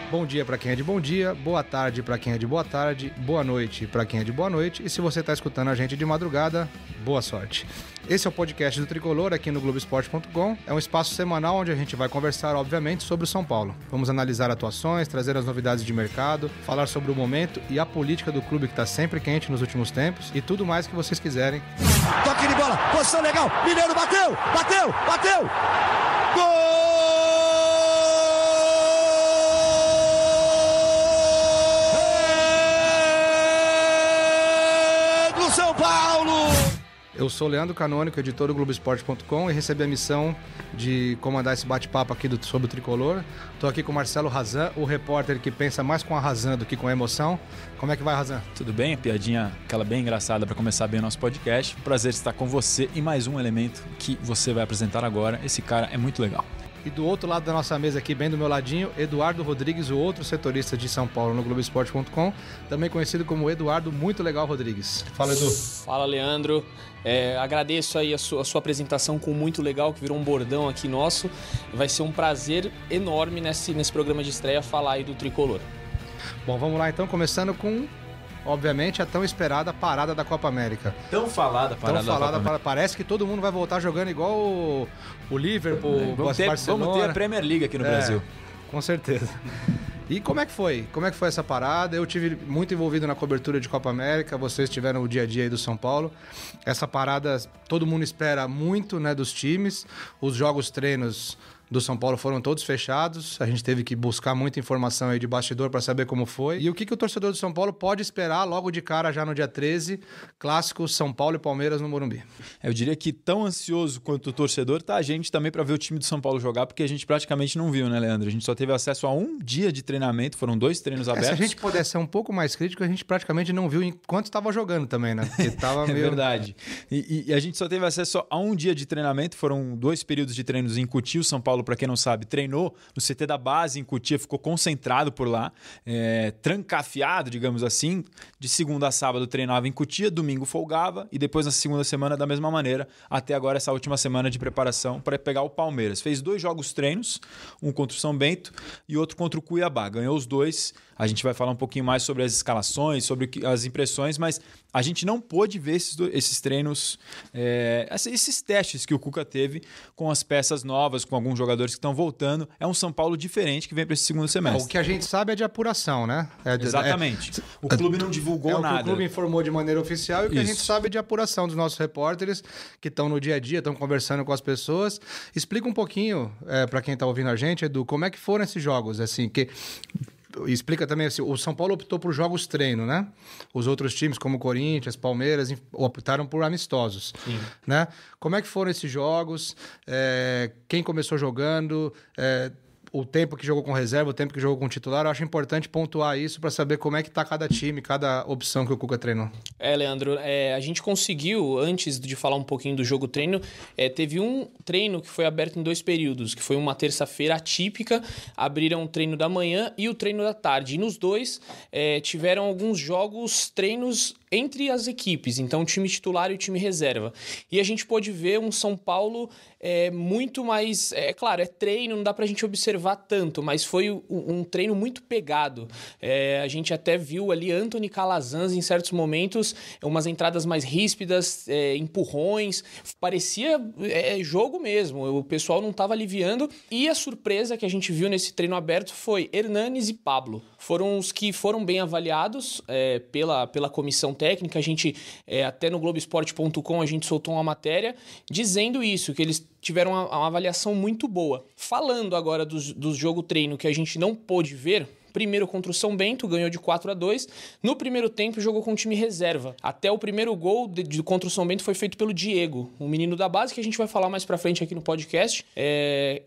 Bom dia para quem é de bom dia, boa tarde para quem é de boa tarde, boa noite para quem é de boa noite e se você está escutando a gente de madrugada, boa sorte. Esse é o podcast do Tricolor aqui no Globoesporte.com. É um espaço semanal onde a gente vai conversar, obviamente, sobre o São Paulo. Vamos analisar atuações, trazer as novidades de mercado, falar sobre o momento e a política do clube que está sempre quente nos últimos tempos e tudo mais que vocês quiserem. Toque de bola, posição legal, Mineiro bateu! Gol! São Paulo! Eu sou Leandro Canônico, editor do Globoesporte.com e recebi a missão de comandar esse bate-papo aqui sobre o Tricolor. Estou aqui com o Marcelo Razan, o repórter que pensa mais com a razão do que com a emoção. Como é que vai, Razan? Tudo bem? Piadinha, aquela bem engraçada para começar bem o nosso podcast. Prazer estar com você e mais um elemento que você vai apresentar agora. Esse cara é muito legal. E do outro lado da nossa mesa aqui, bem do meu ladinho, Eduardo Rodrigues, o outro setorista de São Paulo no Globoesporte.com, também conhecido como Eduardo Muito Legal Rodrigues. Fala, Edu. Fala, Leandro. Agradeço aí a sua apresentação com Muito Legal, que virou um bordão aqui nosso. Vai ser um prazer enorme nesse programa de estreia falar aí do Tricolor. Bom, vamos lá então, começando com, obviamente, a tão esperada parada da Copa América. Tão falada parada da Copa América. Parece que todo mundo vai voltar jogando igual o Liverpool, o Barcelona. Vamos ter a Premier League aqui no Brasil. Com certeza. E como é que foi? Como é que foi essa parada? Eu tive muito envolvido na cobertura de Copa América, vocês tiveram o dia a dia aí do São Paulo. Essa parada, todo mundo espera muito, né, dos times. Os jogos treinos do São Paulo foram todos fechados. A gente teve que buscar muita informação aí de bastidor para saber como foi. E o que o torcedor do São Paulo pode esperar logo de cara, já no dia 13, clássico São Paulo e Palmeiras no Morumbi? Eu diria que tão ansioso quanto o torcedor tá a gente também para ver o time do São Paulo jogar, porque a gente praticamente não viu, né, Leandro? A gente só teve acesso a um dia de treinamento, foram 2 treinos abertos. Se a gente puder ser um pouco mais crítico, a gente praticamente não viu enquanto estava jogando também, né? Porque tava meio... É verdade. E a gente só teve acesso a um dia de treinamento, foram 2 períodos de treinos em Cotia. O São Paulo, para quem não sabe, treinou no CT da base em Cotia, ficou concentrado por lá, trancafiado, digamos assim. De segunda a sábado treinava em Cotia, domingo folgava e depois na segunda semana da mesma maneira, até agora essa última semana de preparação para pegar o Palmeiras. Fez 2 jogos treinos, um contra o São Bento e outro contra o Cuiabá. Ganhou os 2. A gente vai falar um pouquinho mais sobre as escalações, sobre as impressões, mas a gente não pôde ver esses treinos, esses testes que o Cuca teve com as peças novas, com alguns jogadores que estão voltando. É um São Paulo diferente que vem para esse segundo semestre. O que a gente sabe é de apuração, né? Exatamente. O clube não divulgou nada. O que o clube informou de maneira oficial e o que a gente sabe é de apuração dos nossos repórteres que estão no dia a dia, estão conversando com as pessoas. Explica um pouquinho para quem está ouvindo a gente, Edu, como é que foram esses jogos, assim, que... Explica também assim, o São Paulo optou por jogos treino, né? Os outros times, como Corinthians, Palmeiras, optaram por amistosos. Sim. Né? Como é que foram esses jogos? Quem começou jogando? O tempo que jogou com reserva, o tempo que jogou com titular, eu acho importante pontuar isso para saber como é que tá cada time, cada opção que o Cuca treinou. Leandro, a gente conseguiu, antes de falar um pouquinho do jogo treino, teve um treino que foi aberto em 2 períodos, que foi uma terça-feira atípica, abriram o treino da manhã e o treino da tarde. E nos 2 tiveram alguns treinos entre as equipes, então o time titular e o time reserva. E a gente pôde ver um São Paulo muito mais... claro, é treino, não dá pra gente observar tanto, mas foi um treino muito pegado. A gente até viu ali Anthony Calazans em certos momentos, umas entradas mais ríspidas, empurrões, parecia jogo mesmo, o pessoal não estava aliviando. E a surpresa que a gente viu nesse treino aberto foi Hernanes e Pablo. Foram os que foram bem avaliados pela comissão técnica. A gente, até no Globoesporte.com, a gente soltou uma matéria dizendo isso, que eles tiveram uma avaliação muito boa. Falando agora do jogo treino que a gente não pôde ver, primeiro contra o São Bento, ganhou de 4-2. No primeiro tempo, jogou com o time reserva. Até o primeiro gol contra o São Bento foi feito pelo Diego, um menino da base, que a gente vai falar mais pra frente aqui no podcast.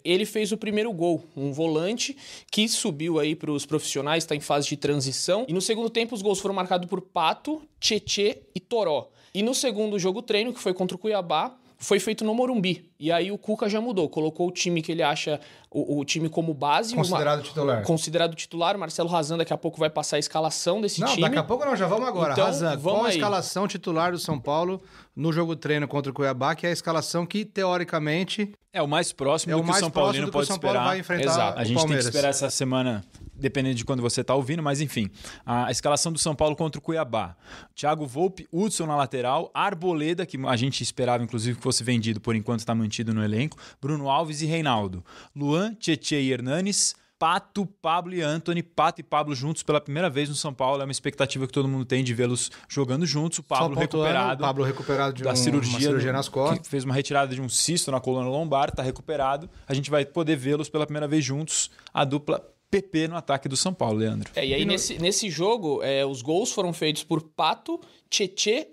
Ele fez o primeiro gol, um volante que subiu aí pros profissionais, está em fase de transição. E no segundo tempo, os gols foram marcados por Pato, Tietê e Toró. E no segundo jogo treino, que foi contra o Cuiabá, foi feito no Morumbi. E aí o Cuca já mudou, colocou o time que ele acha, o time como base. Titular. Considerado titular. Marcelo Razan daqui a pouco vai passar a escalação desse time. Não, daqui a pouco não, já vamos agora. Então, Razan, qual a escalação titular do São Paulo no jogo treino contra o Cuiabá, que é a escalação que, teoricamente... É o mais próximo do que o São Paulino pode esperar. Vai enfrentar Exato. o a gente Palmeiras. tem que esperar essa semana dependendo de quando você está ouvindo, mas enfim. A escalação do São Paulo contra o Cuiabá. Thiago Volpe, Hudson na lateral, Arboleda, que a gente esperava inclusive que fosse vendido, por enquanto está mantido no elenco, Bruno Alves e Reinaldo. Luan, Tietê e Hernanes, Pato, Pablo e Antony. Pato e Pablo juntos pela primeira vez no São Paulo. É uma expectativa que todo mundo tem de vê-los jogando juntos. O Pablo recuperado de da cirurgia nas costas. Que fez uma retirada de um cisto na coluna lombar, está recuperado. A gente vai poder vê-los pela primeira vez juntos. A dupla PP no ataque do São Paulo, Leandro. E aí nesse jogo, os gols foram feitos por Pato, Tietê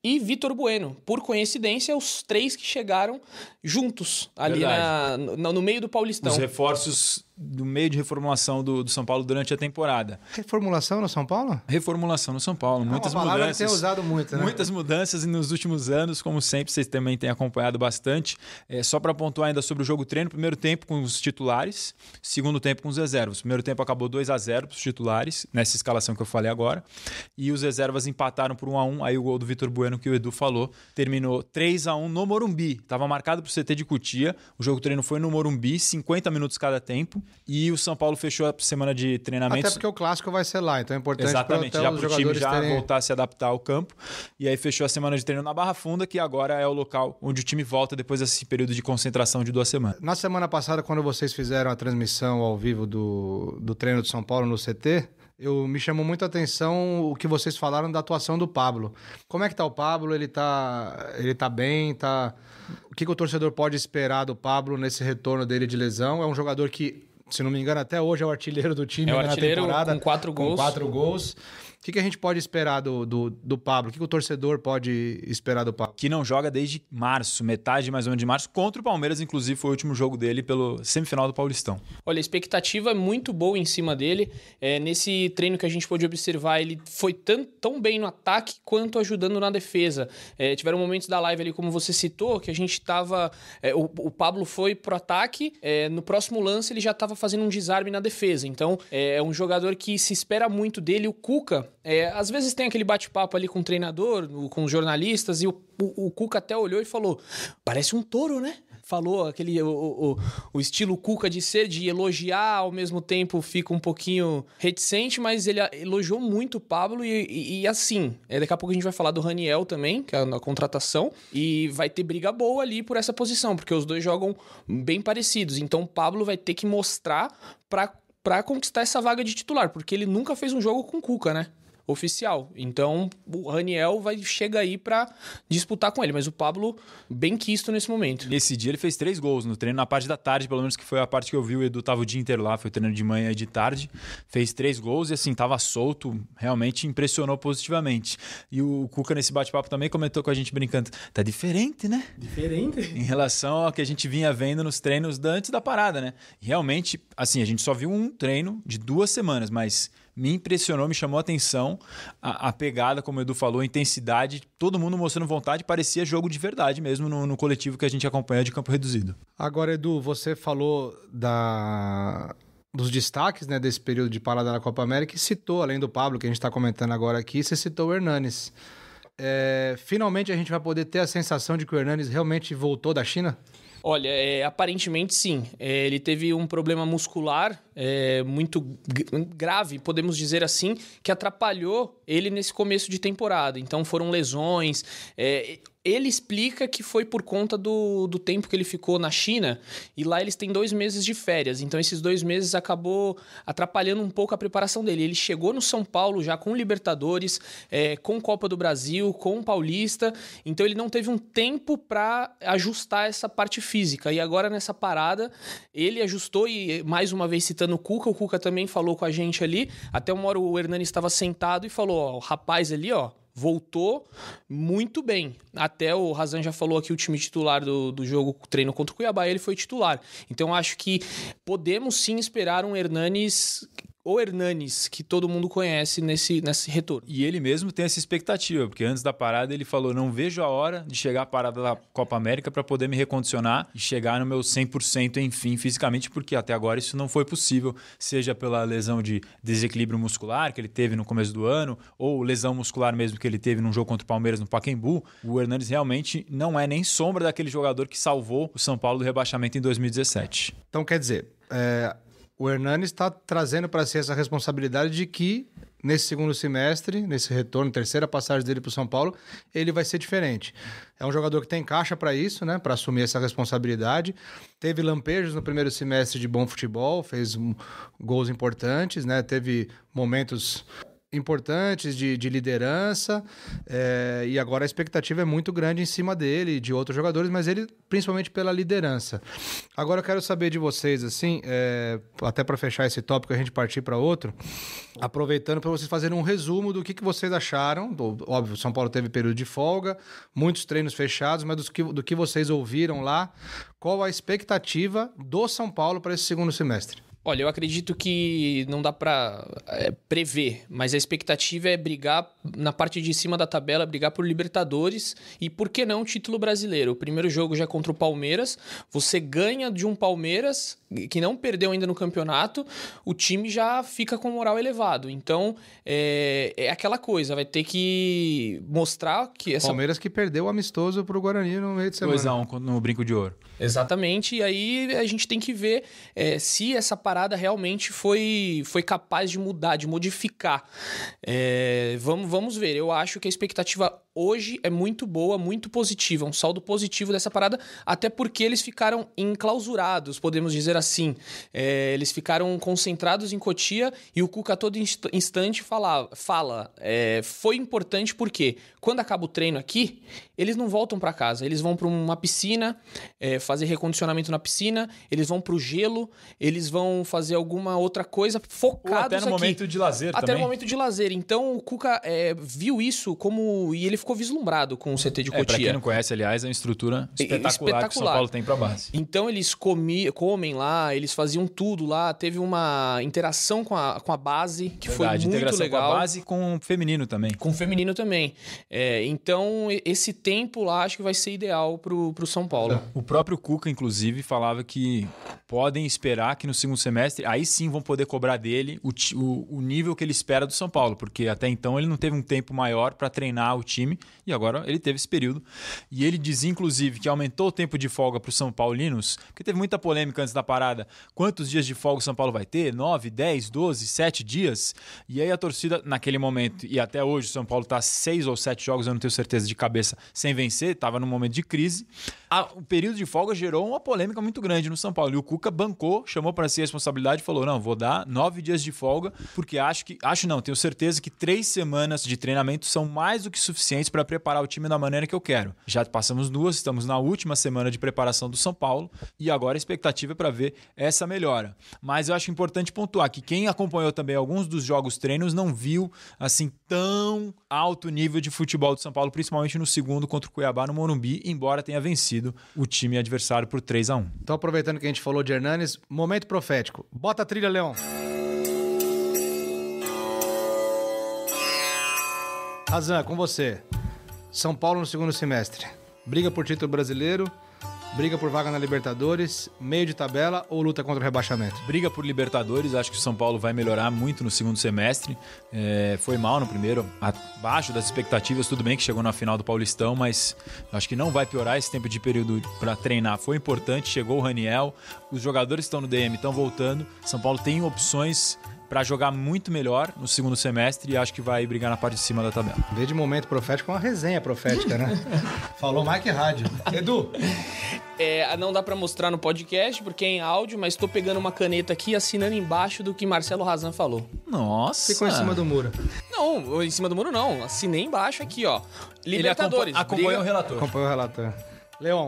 e Vitor Bueno. Por coincidência, os 3 que chegaram juntos ali no meio do Paulistão. Os reforços do meio de reformulação do São Paulo durante a temporada. Reformulação no São Paulo? Reformulação no São Paulo. Muitas mudanças. Que tem usado muito, né? Muitas mudanças nos últimos anos, como sempre, vocês também têm acompanhado bastante. Só para pontuar ainda sobre o jogo treino, primeiro tempo com os titulares, segundo tempo com os reservas. Primeiro tempo acabou 2-0 para os titulares, nessa escalação que eu falei agora, e os reservas empataram por 1-1, aí o gol do Vitor Bueno, que o Edu falou, terminou 3-1 no Morumbi. Estava marcado para o CT de Cotia, o jogo treino foi no Morumbi, 50 minutos cada tempo, e o São Paulo fechou a semana de treinamento. Até porque o clássico vai ser lá, então é importante exatamente, já para o time já terem... voltar a se adaptar ao campo. E aí fechou a semana de treino na Barra Funda, que agora é o local onde o time volta depois desse período de concentração de 2 semanas. Na semana passada, quando vocês fizeram a transmissão ao vivo do treino do São Paulo no CT, me chamou muito a atenção o que vocês falaram da atuação do Pablo. Como é que tá o Pablo? Ele tá bem? O que o torcedor pode esperar do Pablo nesse retorno dele de lesão? É um jogador que, se não me engano, até hoje é o artilheiro do time na temporada. Com 4 gols. Com 4 gols. O que a gente pode esperar do Pablo? O que o torcedor pode esperar do Pablo? Que não joga desde março, metade mais ou menos de março. Contra o Palmeiras, inclusive, foi o último jogo dele pelo semifinal do Paulistão. Olha, a expectativa é muito boa em cima dele. Nesse treino que a gente pôde observar, ele foi tão bem no ataque quanto ajudando na defesa. Tiveram momentos da live ali, como você citou, que a gente estava... o Pablo foi pro ataque, no próximo lance ele já estava fazendo um desarme na defesa. Então, é um jogador que se espera muito dele. O Cuca... às vezes tem aquele bate-papo ali com o treinador, com os jornalistas, e o Cuca até olhou e falou: parece um touro, né? Falou o estilo Cuca de ser, de elogiar, ao mesmo tempo fica um pouquinho reticente, mas ele elogiou muito o Pablo e assim, daqui a pouco a gente vai falar do Raniel também, que é na contratação, e vai ter briga boa ali por essa posição, porque os dois jogam bem parecidos, então o Pablo vai ter que mostrar para conquistar essa vaga de titular, porque ele nunca fez um jogo com o Cuca, né? Oficial. Então, o Raniel chega aí para disputar com ele, mas o Pablo bem quisto nesse momento. Nesse dia ele fez 3 gols no treino, na parte da tarde, pelo menos que foi a parte que eu vi, o Edu tava o dia inteiro lá, foi treinando de manhã e de tarde, fez 3 gols e assim, tava solto, realmente impressionou positivamente. E o Cuca nesse bate-papo também comentou com a gente brincando, tá diferente, né? Diferente? Em relação ao que a gente vinha vendo nos treinos antes da parada, né? E realmente, assim, a gente só viu um treino de 2 semanas, mas me impressionou, me chamou a atenção a pegada, como o Edu falou, a intensidade, todo mundo mostrando vontade, parecia jogo de verdade mesmo no coletivo que a gente acompanha de campo reduzido. Agora, Edu, você falou dos destaques, né, desse período de parada na Copa América e citou, além do Pablo, que a gente está comentando agora aqui, você citou o Hernanes. Finalmente a gente vai poder ter a sensação de que o Hernanes realmente voltou da China? Olha, aparentemente sim. Ele teve um problema muscular muito grave, podemos dizer assim, que atrapalhou ele nesse começo de temporada. Então foram lesões. Ele explica que foi por conta do tempo que ele ficou na China e lá eles têm 2 meses de férias. Então esses 2 meses acabou atrapalhando um pouco a preparação dele. Ele chegou no São Paulo já com Libertadores, com Copa do Brasil, com Paulista. Então ele não teve um tempo para ajustar essa parte física. E agora nessa parada ele ajustou e mais uma vez citando o Cuca também falou com a gente ali. Até uma hora o Hernanes estava sentado e falou, o rapaz ali, voltou muito bem. Até o Razan já falou aqui, o time titular do jogo treino contra o Cuiabá, ele foi titular. Então acho que podemos sim esperar um Hernanes... O Hernanes, que todo mundo conhece nesse retorno. E ele mesmo tem essa expectativa, porque antes da parada ele falou, não vejo a hora de chegar à parada da Copa América para poder me recondicionar e chegar no meu 100% enfim, fisicamente, porque até agora isso não foi possível, seja pela lesão de desequilíbrio muscular que ele teve no começo do ano, ou lesão muscular mesmo que ele teve num jogo contra o Palmeiras no Pacaembu. O Hernanes realmente não é nem sombra daquele jogador que salvou o São Paulo do rebaixamento em 2017. Então quer dizer... o Hernanes está trazendo para si essa responsabilidade de que nesse segundo semestre, nesse retorno, terceira passagem dele para o São Paulo, ele vai ser diferente. É um jogador que tem caixa para isso, né? Para assumir essa responsabilidade. Teve lampejos no primeiro semestre de bom futebol, fez gols importantes, né? Teve momentos importantes de liderança, e agora a expectativa é muito grande em cima dele e de outros jogadores, mas ele principalmente pela liderança. Agora eu quero saber de vocês, assim, até para fechar esse tópico e a gente partir para outro, aproveitando para vocês fazerem um resumo do que vocês acharam. Óbvio, o São Paulo teve período de folga, muitos treinos fechados, mas do que vocês ouviram lá, qual a expectativa do São Paulo para esse segundo semestre? Olha, eu acredito que não dá para prever, mas a expectativa é brigar na parte de cima da tabela, brigar por Libertadores e, por que não, título brasileiro. O primeiro jogo já é contra o Palmeiras, você ganha de um Palmeiras que não perdeu ainda no campeonato, o time já fica com moral elevado. Então, é aquela coisa, vai ter que mostrar que essa... Palmeiras que perdeu o amistoso pro Guarani no meio de semana. 2-1 no Brinco de Ouro. Exatamente, e aí a gente tem que ver se essa parada realmente foi capaz de mudar, de modificar. Vamos ver, eu acho que a expectativa hoje é muito boa, muito positiva, um saldo positivo dessa parada, até porque eles ficaram enclausurados, podemos dizer assim. Eles ficaram concentrados em Cotia e o Cuca a todo instante fala, foi importante porque quando acaba o treino aqui, eles não voltam para casa, eles vão para uma piscina, fazer recondicionamento na piscina, eles vão pro gelo, eles vão fazer alguma outra coisa focados aqui. Até no momento de lazer também. Até no momento de lazer. Então o Cuca viu isso e ele ficou vislumbrado com o CT de Cotia. Pra quem não conhece, aliás, é uma estrutura espetacular que o São Paulo tem pra base. Então eles comem lá, eles faziam tudo lá, teve uma interação com a base, que foi muito integração legal. Com a base e com o feminino também. Com o feminino também. Então esse tempo lá acho que vai ser ideal pro São Paulo. O próprio Cuca, inclusive, falava que podem esperar que no segundo semestre, aí sim vão poder cobrar dele o nível que ele espera do São Paulo, porque até então ele não teve um tempo maior para treinar o time e agora ele teve esse período. E ele dizia, inclusive, que aumentou o tempo de folga para os São Paulinos, porque teve muita polêmica antes da parada. Quantos dias de folga o São Paulo vai ter? 9, 10, 12, 7 dias? E aí a torcida, naquele momento, e até hoje o São Paulo está 6 ou 7 jogos, eu não tenho certeza de cabeça, sem vencer, estava num momento de crise. O período de folga gerou uma polêmica muito grande no São Paulo. E o Cuca bancou, chamou para si a responsabilidade e falou, não, vou dar 9 dias de folga, porque tenho certeza que 3 semanas de treinamento são mais do que suficientes para preparar o time da maneira que eu quero. Já passamos 2, estamos na última semana de preparação do São Paulo e agora a expectativa é para ver essa melhora. Mas eu acho importante pontuar que quem acompanhou também alguns dos jogos treinos não viu assim tão alto nível de futebol do São Paulo, principalmente no segundo contra o Cuiabá no Morumbi, embora tenha vencido o time adversário por 3-1. Então, aproveitando que a gente falou de Hernanes, momento profético. Bota a trilha, Leão. Razan, com você. São Paulo no segundo semestre. Briga por título brasileiro, briga por vaga na Libertadores, meio de tabela ou luta contra o rebaixamento? Briga por Libertadores, acho que o São Paulo vai melhorar muito no segundo semestre. Foi mal no primeiro, abaixo das expectativas, tudo bem que chegou na final do Paulistão, mas acho que não vai piorar esse tempo de período para treinar. Foi importante, chegou o Raniel, os jogadores que estão no DM estão voltando. São Paulo tem opções para jogar muito melhor no segundo semestre e acho que vai brigar na parte de cima da tabela. Em vez de momento profético, é uma resenha profética, né? Falou mais que rádio. Edu! Não dá pra mostrar no podcast porque é em áudio, mas tô pegando uma caneta aqui assinando embaixo do que Marcelo Razan falou. Nossa! Ficou em cima do muro. Não, em cima do muro não. Assinei embaixo aqui, ó. Libertadores. Acompanha o relator. Acompanha o relator. Leão,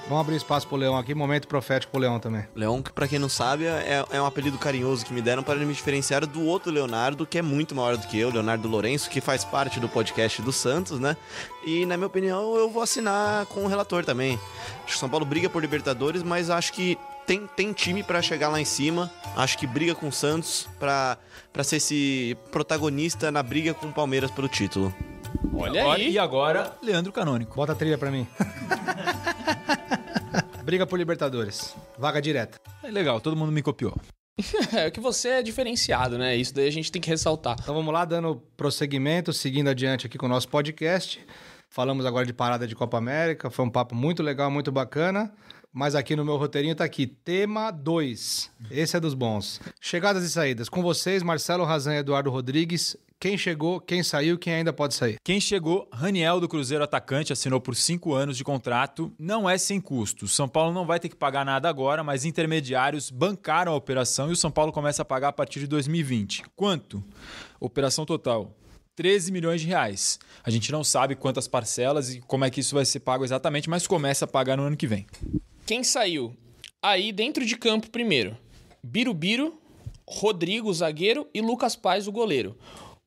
vamos abrir espaço pro Leão aqui, momento profético pro Leão também. Leão, que pra quem não sabe, é um apelido carinhoso que me deram para me diferenciar do outro Leonardo, que é muito maior do que eu, Leonardo Lourenço, que faz parte do podcast do Santos, né? E, na minha opinião, eu vou assinar com o relator também. Acho que o São Paulo briga por Libertadores, mas acho que tem time pra chegar lá em cima. Acho que briga com o Santos pra ser esse protagonista na briga com o Palmeiras pelo título. Olha aí. E agora, Leandro Canônico. Bota a trilha pra mim. Briga por Libertadores. Vaga direta. Legal, todo mundo me copiou. É que você é diferenciado, né? Isso daí a gente tem que ressaltar. Então vamos lá, dando prosseguimento, seguindo adiante aqui com o nosso podcast. Falamos agora de parada de Copa América. Foi um papo muito legal, muito bacana. mas aqui no meu roteirinho tá aqui, tema 2. Esse é dos bons. Chegadas e saídas. Com vocês, Marcelo Razan e Eduardo Rodrigues. Quem chegou, quem saiu, quem ainda pode sair? Quem chegou, Raniel do Cruzeiro, atacante, assinou por 5 anos de contrato. Não é sem custo. São Paulo não vai ter que pagar nada agora, mas intermediários bancaram a operação e o São Paulo começa a pagar a partir de 2020. Quanto? Operação total. 13 milhões de reais. A gente não sabe quantas parcelas e como é que isso vai ser pago exatamente, mas começa a pagar no ano que vem. Quem saiu? Aí dentro de campo primeiro. Birubiru, Rodrigo, zagueiro, e Lucas Paz, o goleiro.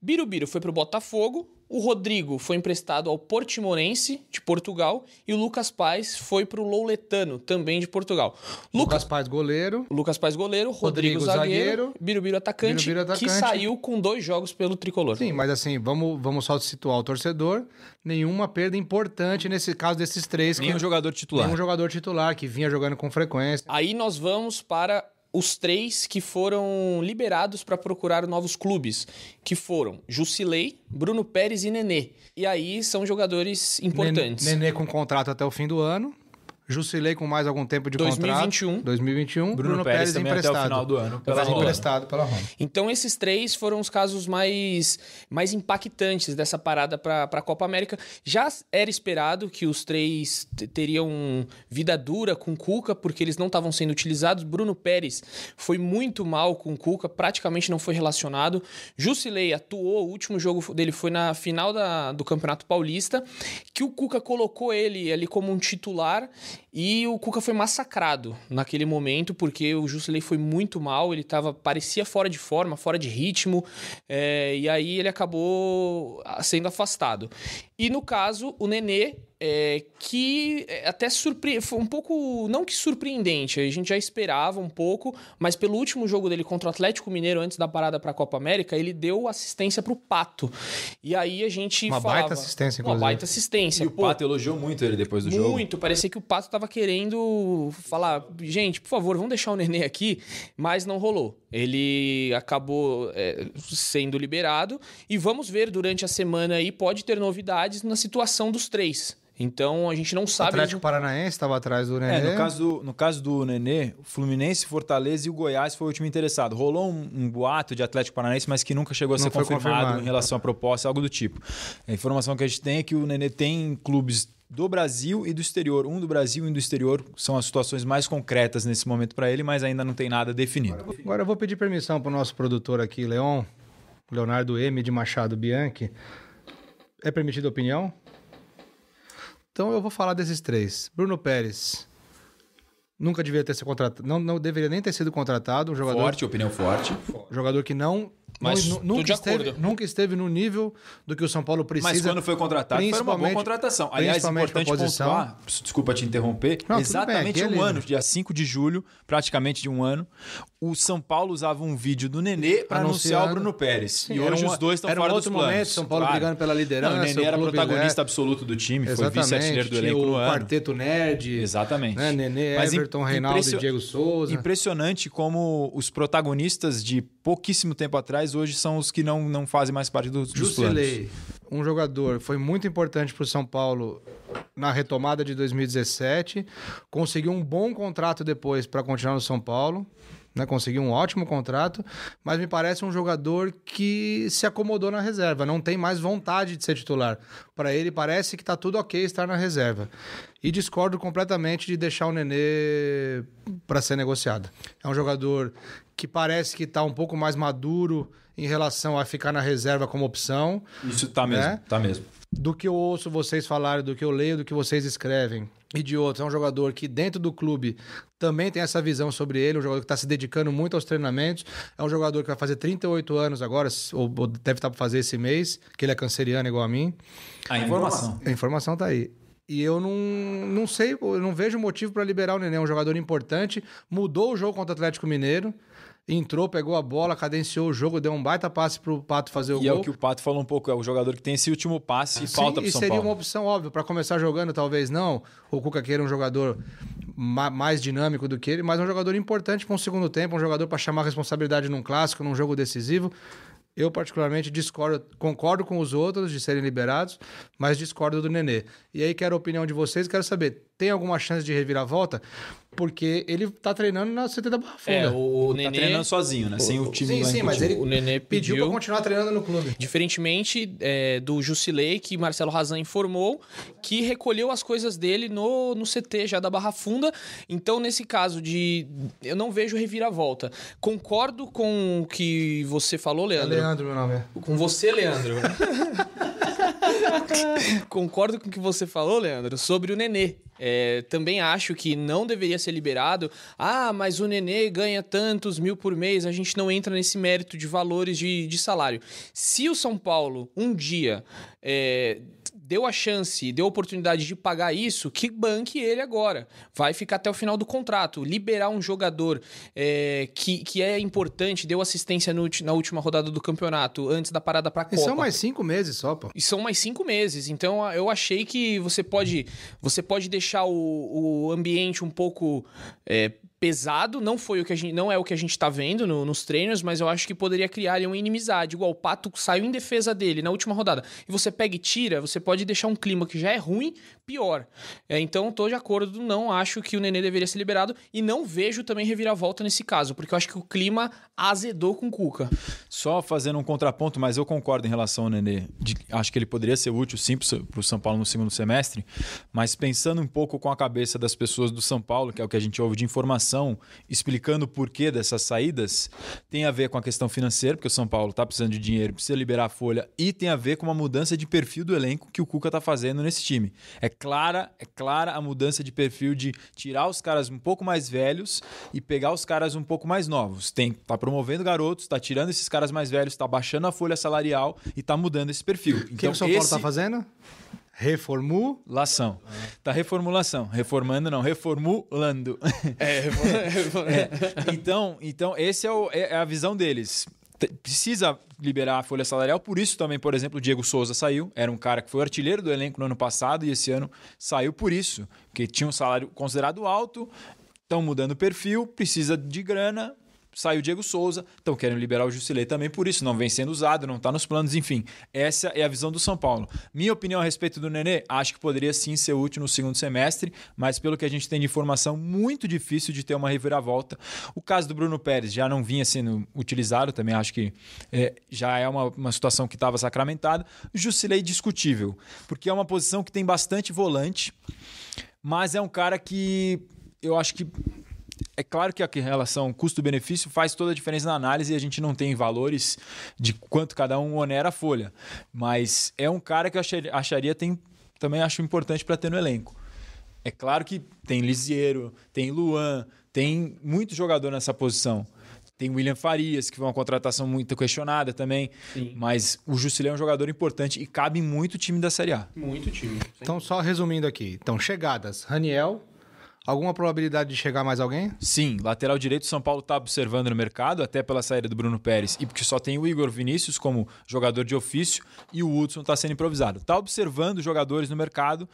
Birubiru foi para o Botafogo, o Rodrigo foi emprestado ao Portimonense, de Portugal, e o Lucas Paz foi para o Louletano, também de Portugal. Lucas Paz, goleiro. Lucas Paz, goleiro. Rodrigo, zagueiro. Birubiru, atacante, que saiu com 2 jogos pelo Tricolor. Sim, mas assim, vamos só situar o torcedor. Nenhuma perda importante nesse caso desses 3. Nenhum jogador titular. Nenhum jogador titular que vinha jogando com frequência. Aí nós vamos para os 3 que foram liberados para procurar novos clubes, que foram Jusilei, Bruno Pérez e Nenê. E aí são jogadores importantes. Nenê com contrato até o fim do ano. Jusilei com mais algum tempo de 2021. contrato. 2021. Bruno Pérez também emprestado. até o final do ano. Emprestado pela Roma. Então esses 3 foram os casos mais impactantes dessa parada para a Copa América. Já era esperado que os 3 teriam vida dura com o Cuca, porque eles não estavam sendo utilizados. Bruno Pérez foi muito mal com o Cuca, praticamente não foi relacionado. Jusilei atuou, o último jogo dele foi na final do Campeonato Paulista, que o Cuca colocou ele ali como um titular. E o Cuca foi massacrado naquele momento, porque o Jusilei foi muito mal, ele parecia fora de forma, fora de ritmo, e aí ele acabou sendo afastado. E no caso, o Nenê, que até foi um pouco, não que surpreendente, a gente já esperava um pouco, mas pelo último jogo dele contra o Atlético Mineiro, antes da parada para a Copa América, ele deu assistência pro Pato. E aí a gente baita assistência, inclusive. Uma baita assistência. E o Pato elogiou muito ele depois do jogo. Muito, parecia que o Pato tava querendo falar, gente, por favor, vamos deixar o Nenê aqui, mas não rolou. Ele acabou sendo liberado e vamos ver durante a semana aí, pode ter novidades na situação dos 3. Então a gente não sabe. O Atlético Paranaense estava atrás do Nenê. No caso do Nenê, o Fluminense, Fortaleza e o Goiás foi o último interessado. Rolou um boato de Atlético Paranaense, mas que nunca chegou a ser confirmado em relação à proposta, algo do tipo. A informação que a gente tem é que o Nenê tem clubes do Brasil e do exterior. Um do Brasil e um do exterior são as situações mais concretas nesse momento para ele, mas ainda não tem nada definido. Agora eu vou pedir permissão para o nosso produtor aqui, Leonardo M. de Machado Bianchi. É permitida opinião? Então eu vou falar desses 3. Bruno Pérez nunca devia ter sido contratado, não deveria nem ter sido contratado. Um jogador forte, opinião forte. Jogador que nunca esteve no nível do que o São Paulo precisa. Mas quando foi contratado, foi uma boa contratação. Aliás, importante pontuar, desculpa te interromper, exatamente um ano, dia 5 de julho, praticamente de um ano, o São Paulo usava um vídeo do Nenê para anunciar o Bruno Pérez. Sim, e hoje os dois estão fora dos planos. Era um outro momento, São Paulo brigando pela liderança. Não, o Nenê era protagonista absoluto do time, foi vice-artilheiro do elenco no ano. O quarteto nerd. Exatamente. Né? Nenê, Everton, Reinaldo e Diego Souza. Impressionante como os protagonistas de pouquíssimo tempo atrás hoje são os que não fazem mais parte dos planos. Jusilei, um jogador, foi muito importante para o São Paulo na retomada de 2017, conseguiu um bom contrato depois para continuar no São Paulo, né? Conseguiu um ótimo contrato, mas me parece um jogador que se acomodou na reserva, não tem mais vontade de ser titular. Para ele parece que está tudo ok estar na reserva. E discordo completamente de deixar o Nenê para ser negociado. É um jogador que parece que está um pouco mais maduro em relação a ficar na reserva como opção. Isso tá mesmo, né? Tá mesmo. Do que eu ouço vocês falarem, do que eu leio, do que vocês escrevem e de outros. É um jogador que dentro do clube também tem essa visão sobre ele, um jogador que está se dedicando muito aos treinamentos. É um jogador que vai fazer 38 anos agora, ou deve estar para fazer esse mês, que ele é canceriano igual a mim. A informação. A informação tá aí. E eu não sei, eu não vejo motivo para liberar o Nenê. É um jogador importante, mudou o jogo contra o Atlético Mineiro. Entrou, pegou a bola, cadenciou o jogo, deu um baita passe pro Pato fazer o gol. E é o que o Pato falou um pouco, é o jogador que tem esse último passe e falta pro São Paulo. E seria uma opção, óbvio, para começar jogando, talvez não. O Cuca queira um jogador mais dinâmico do que ele, mas um jogador importante para um segundo tempo, um jogador para chamar a responsabilidade num clássico, num jogo decisivo. Eu, particularmente, concordo com os outros de serem liberados, mas discordo do Nenê. E aí, quero a opinião de vocês, quero saber, tem alguma chance de reviravolta? Porque ele tá treinando na CT da Barra Funda. O Nenê... Tá treinando sozinho, né? Sem o time lá. Sim, mas ele o Nenê pediu pra continuar treinando no clube. Diferentemente do Jusilei, que Marcelo Razan informou, que recolheu as coisas dele no CT já da Barra Funda. Então, nesse caso eu não vejo reviravolta. Concordo com o que você falou, Leandro. É Leandro, meu nome. Com você, Leandro. Concordo com o que você falou, Leandro, sobre o Nenê. Também acho que não deveria ser liberado. Mas o Nenê ganha tantos mil por mês, a gente não entra nesse mérito de valores de salário. Se o São Paulo um dia deu a chance, deu a oportunidade de pagar isso, que banque ele agora. Vai ficar até o final do contrato. Liberar um jogador que é importante, deu assistência na última rodada do campeonato, antes da parada pra Copa. E são mais 5 meses só, pô. E são mais 5 meses. Então, eu achei que você pode deixar o ambiente um pouco pesado. Não é o que a gente tá vendo nos treinos, mas eu acho que poderia criar ali uma inimizade. Igual o Pato saiu em defesa dele na última rodada. E você pega e tira, você pode deixar um clima que já é ruim, pior. Então, tô de acordo, não acho que o Nenê deveria ser liberado e não vejo também reviravolta nesse caso, porque eu acho que o clima azedou com o Cuca. Só fazendo um contraponto, mas eu concordo em relação ao Nenê. Acho que ele poderia ser útil, sim, para o São Paulo no segundo semestre, mas pensando um pouco com a cabeça das pessoas do São Paulo, que é o que a gente ouve de informação, explicando o porquê dessas saídas, tem a ver com a questão financeira, porque o São Paulo está precisando de dinheiro, precisa liberar a folha, e tem a ver com uma mudança de perfil do elenco que o Cuca está fazendo nesse time. É clara a mudança de perfil de tirar os caras um pouco mais velhos e pegar os caras um pouco mais novos. Tá promovendo garotos, tá tirando esses caras mais velhos, tá baixando a folha salarial e tá mudando esse perfil. O que o São Paulo tá fazendo? Reformulação. Tá reformulação. Reformando não, reformulando. Então esse é a visão deles. Precisa liberar a folha salarial, por isso também, por exemplo, o Diego Souza saiu, era um cara que foi artilheiro do elenco no ano passado e esse ano saiu por isso, porque tinha um salário considerado alto, estão mudando o perfil, precisa de grana, saiu o Diego Souza, então querem liberar o Jusilei também por isso, não vem sendo usado, não está nos planos, enfim. Essa é a visão do São Paulo. Minha opinião a respeito do Nenê, acho que poderia sim ser útil no segundo semestre, mas pelo que a gente tem de informação, muito difícil de ter uma reviravolta. O caso do Bruno Pérez já não vinha sendo utilizado, também acho que já é uma situação que estava sacramentada. O Jusilei discutível, porque é uma posição que tem bastante volante, mas é um cara que eu acho que é claro que a relação custo-benefício faz toda a diferença na análise e a gente não tem valores de quanto cada um onera a folha. Mas é um cara que eu acharia também acho importante para ter no elenco. É claro que tem Lisiero, tem Luan, tem muito jogador nessa posição. Tem o William Farias, que foi uma contratação muito questionada também. Sim. Mas o Jusilei é um jogador importante e cabe muito time da Série A. Muito time. Então, só resumindo aqui. Então, chegadas. Raniel... Alguma probabilidade de chegar mais alguém? Sim, lateral direito o São Paulo está observando no mercado, até pela saída do Bruno Pérez, e porque só tem o Igor Vinícius como jogador de ofício e o Hudson está sendo improvisado. Está observando jogadores no mercado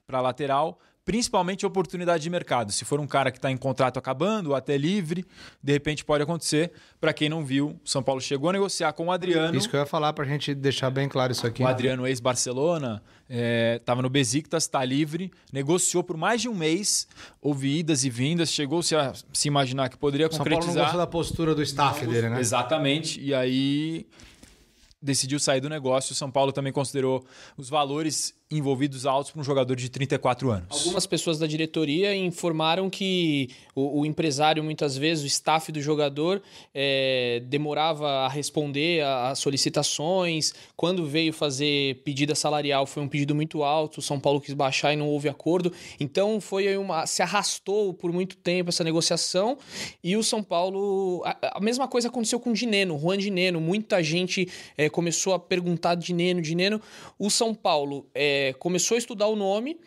para lateral, principalmente oportunidade de mercado. Se for um cara que está em contrato acabando ou até livre, de repente pode acontecer. Para quem não viu, o São Paulo chegou a negociar com o Adriano. Isso que eu ia falar para a gente deixar bem claro isso aqui. O Adriano, ex-Barcelona, estava no Besiktas, está livre, negociou por mais de um mês, houve idas e vindas, chegou-se a se imaginar que poderia concretizar. São Paulo não gostou da postura do staff dele, né? Exatamente, e aí decidiu sair do negócio. O São Paulo também considerou os valores envolvidos altos para um jogador de 34 anos. Algumas pessoas da diretoria informaram que o empresário, muitas vezes, o staff do jogador, demorava a responder às solicitações. Quando veio fazer pedida salarial, foi um pedido muito alto, o São Paulo quis baixar e não houve acordo. Então, se arrastou por muito tempo essa negociação e o São Paulo... A mesma coisa aconteceu com o Dineno, Juan Dineno. Muita gente começou a perguntar Dineno. O São Paulo começou a estudar o nome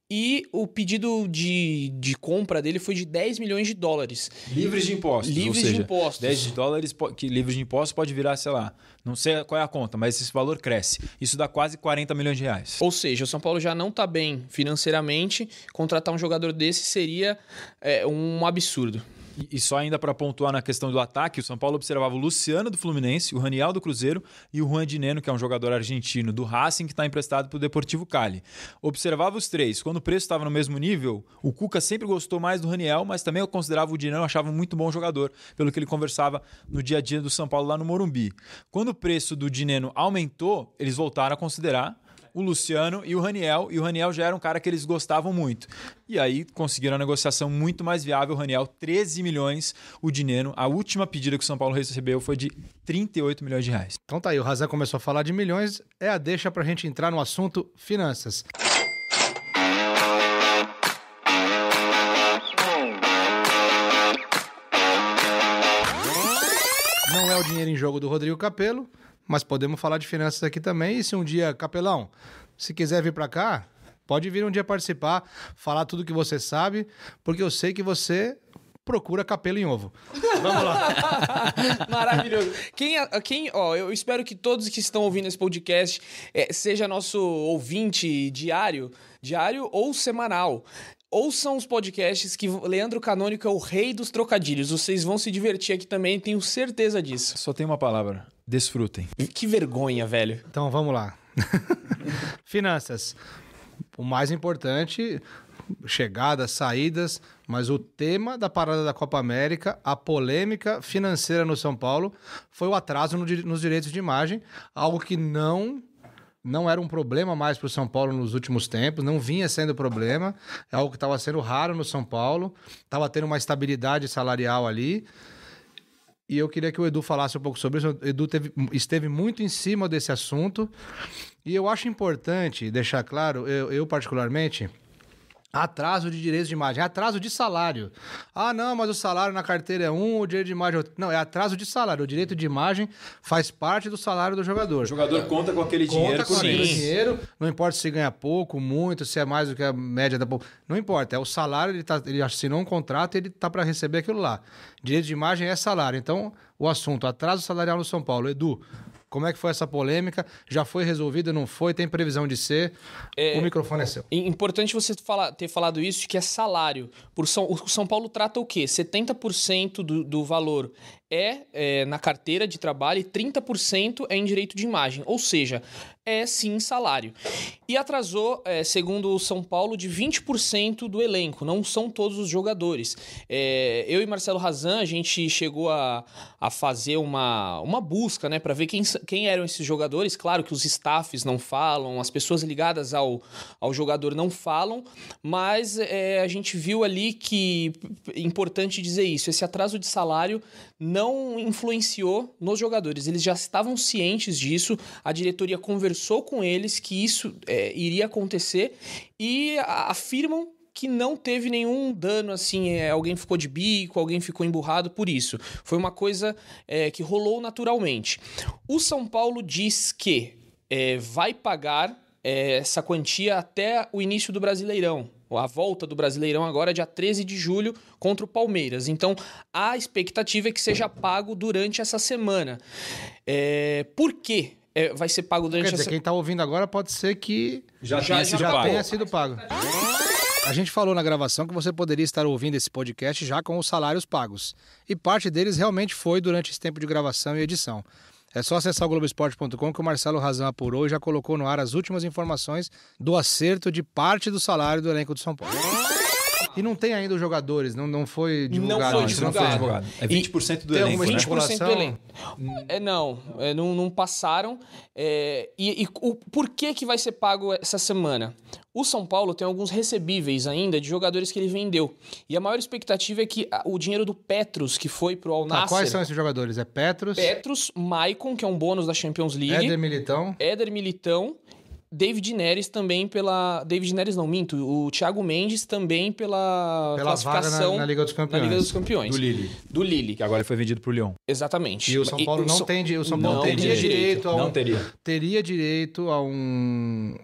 e o pedido de compra dele foi de 10 milhões de dólares. Livres de impostos. Livres ou seja, de impostos. 10 de dólares que livres de impostos pode virar, sei lá, não sei qual é a conta, mas esse valor cresce. Isso dá quase 40 milhões de reais. Ou seja, o São Paulo já não está bem financeiramente. Contratar um jogador desse seria um absurdo. E só ainda para pontuar na questão do ataque, o São Paulo observava o Luciano do Fluminense, o Raniel do Cruzeiro e o Juan Dineno, que é um jogador argentino do Racing, que está emprestado para o Deportivo Cali. Observava os três. Quando o preço estava no mesmo nível, o Cuca sempre gostou mais do Raniel, mas também eu considerava o Dineno, achava um muito bom jogador, pelo que ele conversava no dia a dia do São Paulo lá no Morumbi. Quando o preço do Dineno aumentou, eles voltaram a considerar o Luciano e o Raniel já era um cara que eles gostavam muito. E aí conseguiram a negociação muito mais viável. O Raniel, 13 milhões, o Dineno. A última pedida que o São Paulo recebeu foi de 38 milhões de reais. Então tá aí, o Razan começou a falar de milhões, é a deixa pra gente entrar no assunto finanças. Não é o dinheiro em jogo do Rodrigo Capello, mas podemos falar de finanças aqui também. E se um dia, Capelão, se quiser vir para cá, pode vir um dia participar, falar tudo que você sabe, porque eu sei que você procura capelo em ovo. Vamos lá. Maravilhoso. Eu espero que todos que estão ouvindo esse podcast seja nosso ouvinte diário ou semanal. Ouçam os podcasts que Leandro Canônico é o rei dos trocadilhos. Vocês vão se divertir aqui também, tenho certeza disso. Só tem uma palavra: desfrutem. Que vergonha, velho. Então vamos lá. Finanças. O mais importante, chegadas, saídas, mas o tema da parada da Copa América, a polêmica financeira no São Paulo, foi o atraso nos direitos de imagem, algo que não era um problema mais para o São Paulo nos últimos tempos, não vinha sendo problema, é algo que estava sendo raro no São Paulo, estava tendo uma estabilidade salarial ali, e eu queria que o Edu falasse um pouco sobre isso. O Edu esteve muito em cima desse assunto, e eu acho importante deixar claro, eu particularmente, atraso de direitos de imagem, atraso de salário. Ah, não, mas o salário na carteira é um, o direito de imagem é outro. Não, é atraso de salário. O direito de imagem faz parte do salário do jogador. O jogador conta com aquele dinheiro por mês. Dinheiro, não importa se ganha pouco, muito, se é mais do que a média da população. Não importa, é o salário, ele assinou um contrato e ele tá para receber aquilo lá. Direito de imagem é salário. Então, o assunto, atraso salarial no São Paulo. Edu, como é que foi essa polêmica? Já foi resolvida, não foi? Tem previsão de ser? O microfone é seu. Importante você ter falado isso, que é salário. O São Paulo trata o quê? 70% do valor é na carteira de trabalho e 30% é em direito de imagem. Ou seja, é sim salário. E atrasou, segundo o São Paulo, de 20% do elenco. Não são todos os jogadores. Eu e Marcelo Razan, a gente chegou a fazer uma busca, né, para ver quem eram esses jogadores. Claro que os staffs não falam, as pessoas ligadas ao jogador não falam, mas a gente viu ali que, importante dizer isso, esse atraso de salário não influenciou nos jogadores. Eles já estavam cientes disso, a diretoria conversou com eles que isso iria acontecer e afirmam que não teve nenhum dano, assim, alguém ficou de bico, alguém ficou emburrado por isso. Foi uma coisa que rolou naturalmente. O São Paulo diz que vai pagar essa quantia até o início do Brasileirão. A volta do Brasileirão agora é dia 13 de julho contra o Palmeiras. Então, a expectativa é que seja pago durante essa semana. Por quê? Vai ser pago durante essa semana? Quem está ouvindo agora pode ser que já tenha sido pago. A gente falou na gravação que você poderia estar ouvindo esse podcast já com os salários pagos. E parte deles realmente foi durante esse tempo de gravação e edição. É só acessar o Globoesporte.com que o Marcelo Razan apurou e já colocou no ar as últimas informações do acerto de parte do salário do elenco do São Paulo. E não tem ainda os jogadores, não foi divulgado. Não foi divulgado. É 20% do elenco, né? 20% do elenco. Não passaram. Por que vai ser pago essa semana? O São Paulo tem alguns recebíveis ainda de jogadores que ele vendeu. E a maior expectativa é que o dinheiro do Petros, que foi pro Al Nassr... Quais são esses jogadores? É Petros, Maicon, que é um bônus da Champions League. Éder Militão. David Neres também pela... David Neres não, minto. O Thiago Mendes também pela classificação... Vaga na Liga dos Campeões. Na Liga dos Campeões. Do Lille. Que agora foi vendido pro Lyon. Exatamente. E o São Paulo não teria direito a um... Não teria. Teria direito a um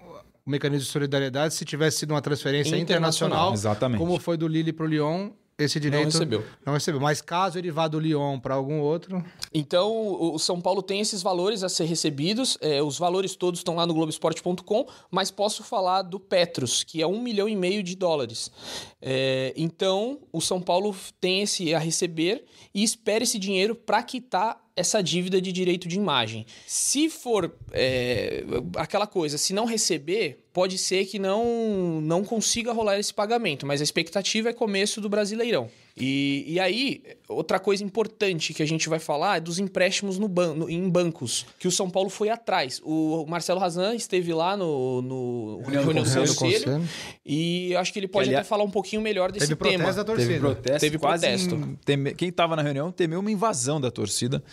mecanismo de solidariedade se tivesse sido uma transferência internacional. Exatamente. Como foi do Lille pro Lyon. esse direito não recebeu. Mas caso ele vá do Lyon para algum outro... Então, o São Paulo tem esses valores a ser recebidos, os valores todos estão lá no Globoesporte.com, mas posso falar do Petros, que é $1,5 milhão. Então, o São Paulo tem esse a receber e espera esse dinheiro para quitar essa dívida de direito de imagem. Se for aquela coisa, se não receber, pode ser que não consiga rolar esse pagamento, mas a expectativa é começo do Brasileirão. E aí, outra coisa importante que a gente vai falar é dos empréstimos em bancos, que o São Paulo foi atrás. O Marcelo Razan esteve lá no reunião do Conselho e acho que ele pode até falar um pouquinho melhor desse tema. Teve protesto da torcida. Teve protesto. Quem estava na reunião temeu uma invasão da torcida.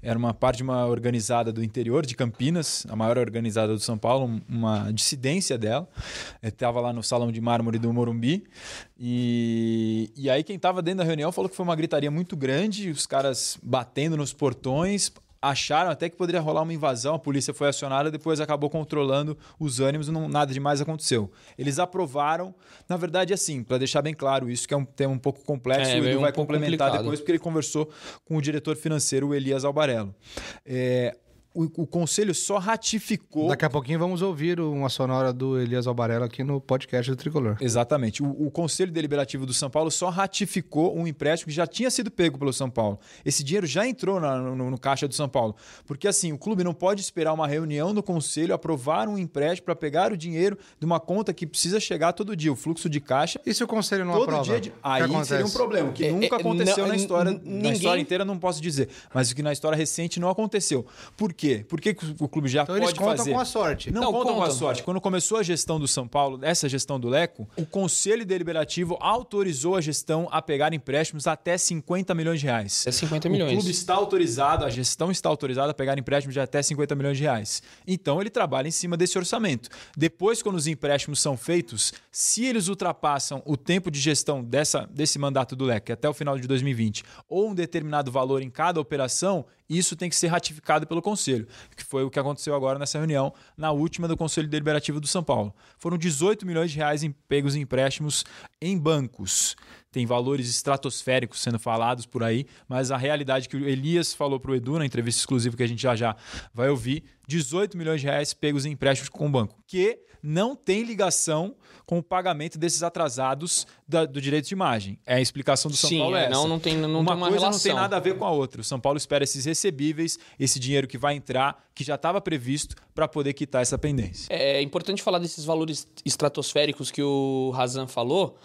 Era uma parte de uma organizada do interior de Campinas, a maior organizada do São Paulo, uma dissidência dela. Estava lá no Salão de Mármore do Morumbi. E aí quem estava dentro da reunião falou que foi uma gritaria muito grande, os caras batendo nos portões, acharam até que poderia rolar uma invasão, a polícia foi acionada, depois acabou controlando os ânimos, nada demais aconteceu. Eles aprovaram, na verdade assim, para deixar bem claro isso, que é um tema um pouco complexo, o Edu vai complementar depois, porque ele conversou com o diretor financeiro, o Elias Albarello. O Conselho só ratificou... Daqui a pouquinho vamos ouvir uma sonora do Elias Albarello aqui no podcast do Tricolor. Exatamente. O Conselho Deliberativo do São Paulo só ratificou um empréstimo que já tinha sido pego pelo São Paulo. Esse dinheiro já entrou no caixa do São Paulo. Porque assim, o clube não pode esperar uma reunião no Conselho, aprovar um empréstimo para pegar o dinheiro de uma conta que precisa chegar todo dia. O fluxo de caixa... E se o Conselho não todo aprova? Dia aí seria um problema, que nunca aconteceu na história. Na história inteira não posso dizer. Mas o que na história recente não aconteceu. Por quê? Por que o clube já pode fazer? Então eles contam com a sorte. Não contam com a sorte. Quando começou a gestão do São Paulo, essa gestão do Leco, o Conselho Deliberativo autorizou a gestão a pegar empréstimos até R$50 milhões. É 50 milhões. O clube está autorizado, a gestão está autorizada a pegar empréstimos de até R$50 milhões. Então ele trabalha em cima desse orçamento. Depois, quando os empréstimos são feitos, se eles ultrapassam o tempo de gestão desse mandato do Leco, até o final de 2020, ou um determinado valor em cada operação, isso tem que ser ratificado pelo Conselho, que foi o que aconteceu agora nessa reunião, na última do Conselho Deliberativo do São Paulo. Foram R$18 milhões pegos em empréstimos em bancos. Tem valores estratosféricos sendo falados por aí, mas a realidade que o Elias falou para o Edu na entrevista exclusiva que a gente já vai ouvir, R$18 milhões pegos em empréstimos com o banco, que não tem ligação com o pagamento desses atrasados do direito de imagem. É a explicação do São Paulo essa. Não tem uma coisa relação. Não tem nada a ver com a outra. O São Paulo espera esses recebíveis, esse dinheiro que vai entrar, que já estava previsto, para poder quitar essa pendência. É importante falar desses valores estratosféricos que o Razan falou,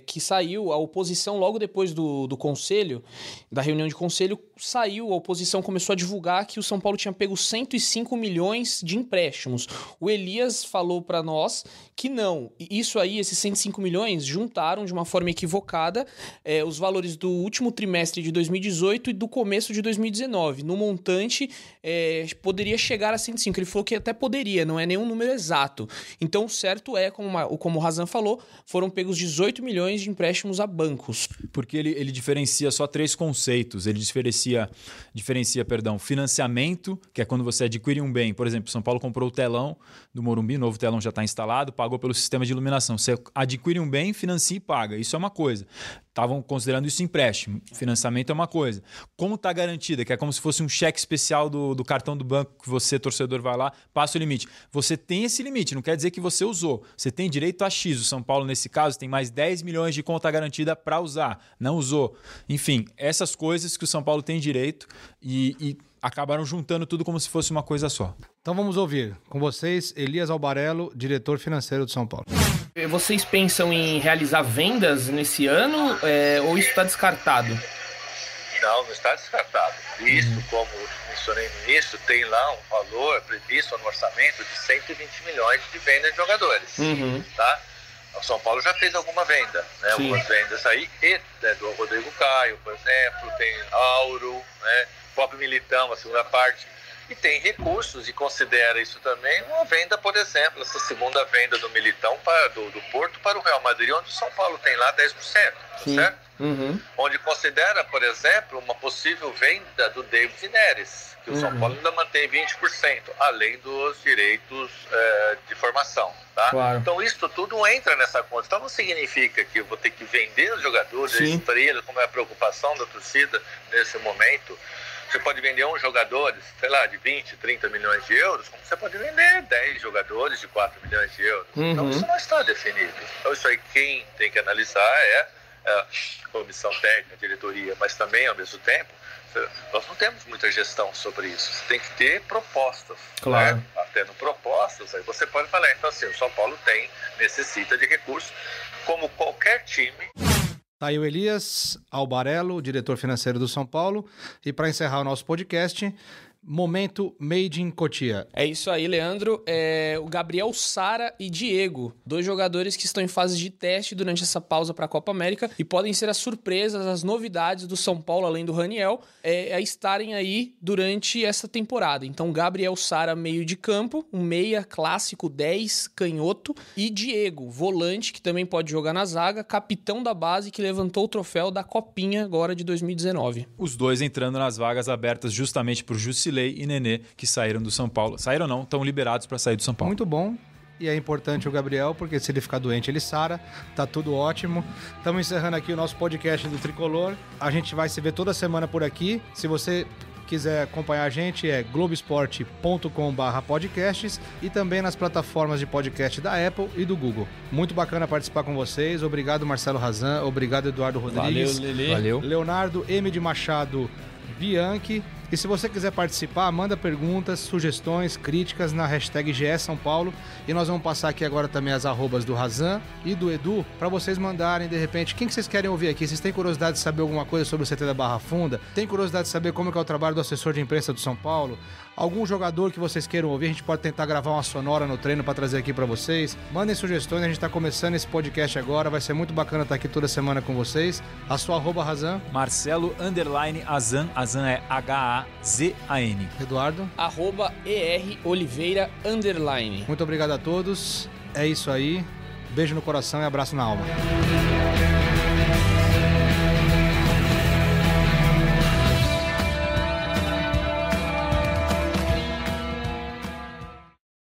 que saiu a oposição logo depois do conselho, da reunião de conselho, a oposição começou a divulgar que o São Paulo tinha pego 105 milhões de empréstimos. O Elias falou para nós que não. Isso aí, esses 105 milhões, juntaram de uma forma equivocada os valores do último trimestre de 2018 e do começo de 2019. No montante, poderia chegar a 105. Ele falou que até poderia, não é nenhum número exato. Então, o certo é, como o Razan falou, foram pegos 18 milhões de empréstimos a bancos. Porque ele diferencia só 3 conceitos. Ele diferencia financiamento, que é quando você adquire um bem. Por exemplo, São Paulo comprou o telão do Morumbi, o novo telão já está instalado, pagou pelo sistema de iluminação. Você adquire um bem, financia e paga. Isso é uma coisa. Estavam considerando isso empréstimo. Financiamento é uma coisa. Como está garantida, que é como se fosse um cheque especial do cartão do banco que você, torcedor, vai lá, passa o limite. Você tem esse limite, não quer dizer que você usou. Você tem direito a X. O São Paulo, nesse caso, tem mais 10 milhões de conta garantida para usar. Não usou. Enfim, essas coisas que o São Paulo tem direito e acabaram juntando tudo como se fosse uma coisa só. Então vamos ouvir com vocês Elias Albarello, diretor financeiro do São Paulo. Vocês pensam em realizar vendas nesse ano ou isso está descartado? Não está descartado. Isso, como mencionei no início, tem lá um valor previsto no orçamento de 120 milhões de vendas de jogadores. Tá? O São Paulo já fez alguma venda, né? Algumas vendas aí, do Rodrigo Caio, por exemplo, tem Auro, né? O próprio Militão, a segunda parte. e tem recursos e considera isso também uma venda, por exemplo, essa segunda venda do Militão do Porto para o Real Madrid, onde o São Paulo tem lá 10%, certo? Onde considera, por exemplo, uma possível venda do David Neres, que o São Paulo ainda mantém 20%, além dos direitos de formação. Tá? Claro. Então isso tudo entra nessa conta. Então não significa que eu vou ter que vender os jogadores, estrelas, como é a preocupação da torcida nesse momento. Você pode vender uns jogadores, sei lá, de 20, 30 milhões de euros, como você pode vender 10 jogadores de 4 milhões de euros. Então isso não está definido. Então isso aí quem tem que analisar é a comissão técnica, a diretoria, mas também ao mesmo tempo nós não temos muita gestão sobre isso. Você tem que ter propostas. Claro. Né? Tendo propostas, aí você pode falar. Então, assim, o São Paulo necessita de recursos, como qualquer time. Tá aí o Elias Albarello, diretor financeiro do São Paulo. E para encerrar o nosso podcast, momento Made in Cotia. É isso aí, Leandro. O Gabriel Sara e Diego, 2 jogadores que estão em fase de teste durante essa pausa para a Copa América e podem ser as surpresas, as novidades do São Paulo, além do Raniel, a estarem aí durante essa temporada. Então, Gabriel Sara, meio de campo, um meia clássico 10, canhoto, e Diego, volante, que também pode jogar na zaga, capitão da base, que levantou o troféu da Copinha agora de 2019. Os dois entrando nas vagas abertas justamente por Jusilei e Nenê, que saíram do São Paulo. Saíram não, estão liberados para sair do São Paulo. Muito bom. E é importante o Gabriel, porque se ele ficar doente, ele sara. Tá tudo ótimo. Estamos encerrando aqui o nosso podcast do Tricolor. A gente vai se ver toda semana por aqui. Se você quiser acompanhar a gente, é globesport.com/podcasts e também nas plataformas de podcast da Apple e do Google. Muito bacana participar com vocês. Obrigado, Marcelo Razan. Obrigado, Eduardo Rodrigues. Valeu, Lelê. Valeu. Leonardo M. de Machado Bianchi. E se você quiser participar, manda perguntas, sugestões, críticas na hashtag GE São Paulo. E nós vamos passar aqui agora também as arrobas do Razan e do Edu, para vocês mandarem, de repente, quem que vocês querem ouvir aqui? Vocês têm curiosidade de saber alguma coisa sobre o CT da Barra Funda? Tem curiosidade de saber como é o trabalho do assessor de imprensa do São Paulo? Algum jogador que vocês queiram ouvir, a gente pode tentar gravar uma sonora no treino para trazer aqui para vocês. Mandem sugestões, a gente está começando esse podcast agora, vai ser muito bacana estar aqui toda semana com vocês. A sua arroba, Razan? Marcelo_Azan, Azan é H-A-Z-A-N. Eduardo? @ER_Oliveira_. Muito obrigado a todos, é isso aí, beijo no coração e abraço na alma.